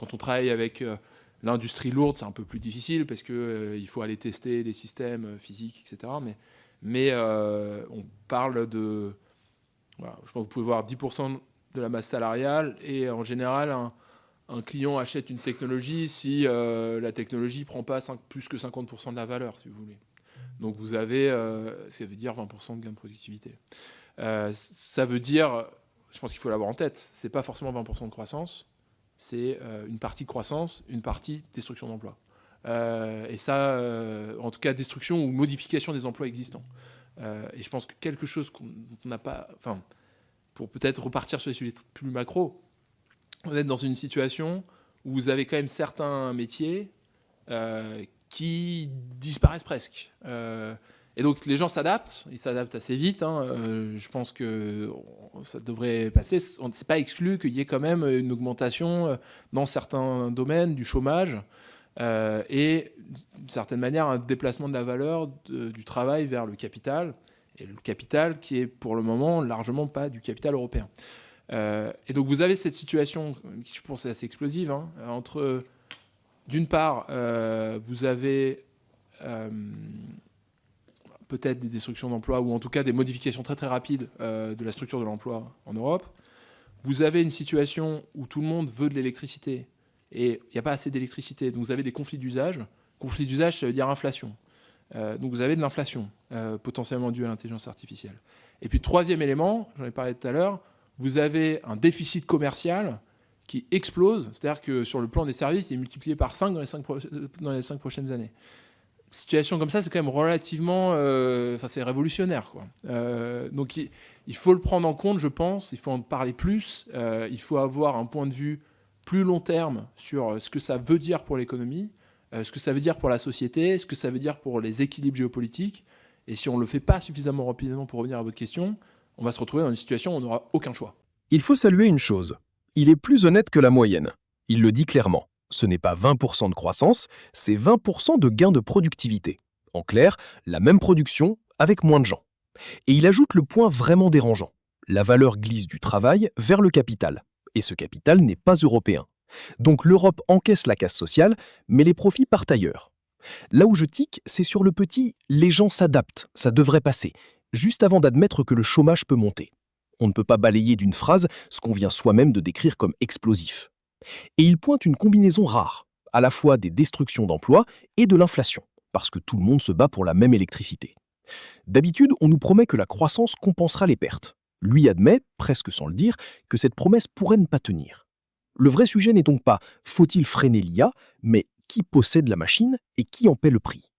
Quand on travaille avec l'industrie lourde, c'est un peu plus difficile parce qu'il faut aller tester des systèmes physiques, etc. Mais on parle de... Voilà, je pense que vous pouvez voir 10% de la masse salariale et en général, un client achète une technologie si la technologie ne prend pas plus que 50% de la valeur, si vous voulez. Donc vous avez, ça veut dire 20% de gain de productivité. Ça veut dire, je pense qu'il faut l'avoir en tête, c'est pas forcément 20% de croissance, c'est une partie croissance, une partie destruction d'emplois. Et ça, en tout cas, destruction ou modification des emplois existants. Et je pense que quelque chose qu'on n'a pas... Enfin, pour peut-être repartir sur les sujets plus macro, vous êtes dans une situation où vous avez quand même certains métiers qui disparaissent presque. Et donc les gens s'adaptent, ils s'adaptent assez vite. Je pense que ça devrait passer. On ne s'est pas exclu qu'il y ait quand même une augmentation dans certains domaines du chômage et d'une certaine manière un déplacement de la valeur du travail vers le capital. Et le capital qui est pour le moment largement pas du capital européen. Et donc vous avez cette situation qui je pense est assez explosive entre d'une part vous avez peut-être des destructions d'emplois ou en tout cas des modifications très très rapides de la structure de l'emploi en Europe. Vous avez une situation où tout le monde veut de l'électricité et il n'y a pas assez d'électricité, donc vous avez des conflits d'usage. Conflits d'usage, ça veut dire inflation. Donc vous avez de l'inflation potentiellement due à l'intelligence artificielle. Et puis troisième élément, j'en ai parlé tout à l'heure, vous avez un déficit commercial qui explose, c'est-à-dire que sur le plan des services, il est multiplié par 5 dans les 5 prochaines années. Une situation comme ça, c'est quand même relativement... c'est révolutionnaire, quoi. Donc il faut le prendre en compte, je pense, il faut en parler plus, il faut avoir un point de vue plus long terme sur ce que ça veut dire pour l'économie, ce que ça veut dire pour la société, ce que ça veut dire pour les équilibres géopolitiques. Et si on ne le fait pas suffisamment rapidement pour revenir à votre question, on va se retrouver dans une situation où on n'aura aucun choix. Il faut saluer une chose. Il est plus honnête que la moyenne. Il le dit clairement. Ce n'est pas 20% de croissance, c'est 20% de gain de productivité. En clair, la même production avec moins de gens. Et il ajoute le point vraiment dérangeant. La valeur glisse du travail vers le capital. Et ce capital n'est pas européen. Donc l'Europe encaisse la casse sociale, mais les profits partent ailleurs. Là où je tique, c'est sur le petit « les gens s'adaptent, ça devrait passer », juste avant d'admettre que le chômage peut monter. On ne peut pas balayer d'une phrase ce qu'on vient soi-même de décrire comme explosif. Et il pointe une combinaison rare, à la fois des destructions d'emplois et de l'inflation, parce que tout le monde se bat pour la même électricité. D'habitude, on nous promet que la croissance compensera les pertes. Lui admet, presque sans le dire, que cette promesse pourrait ne pas tenir. Le vrai sujet n'est donc pas « faut-il freiner l'IA ?», mais qui possède la machine et qui en paie le prix.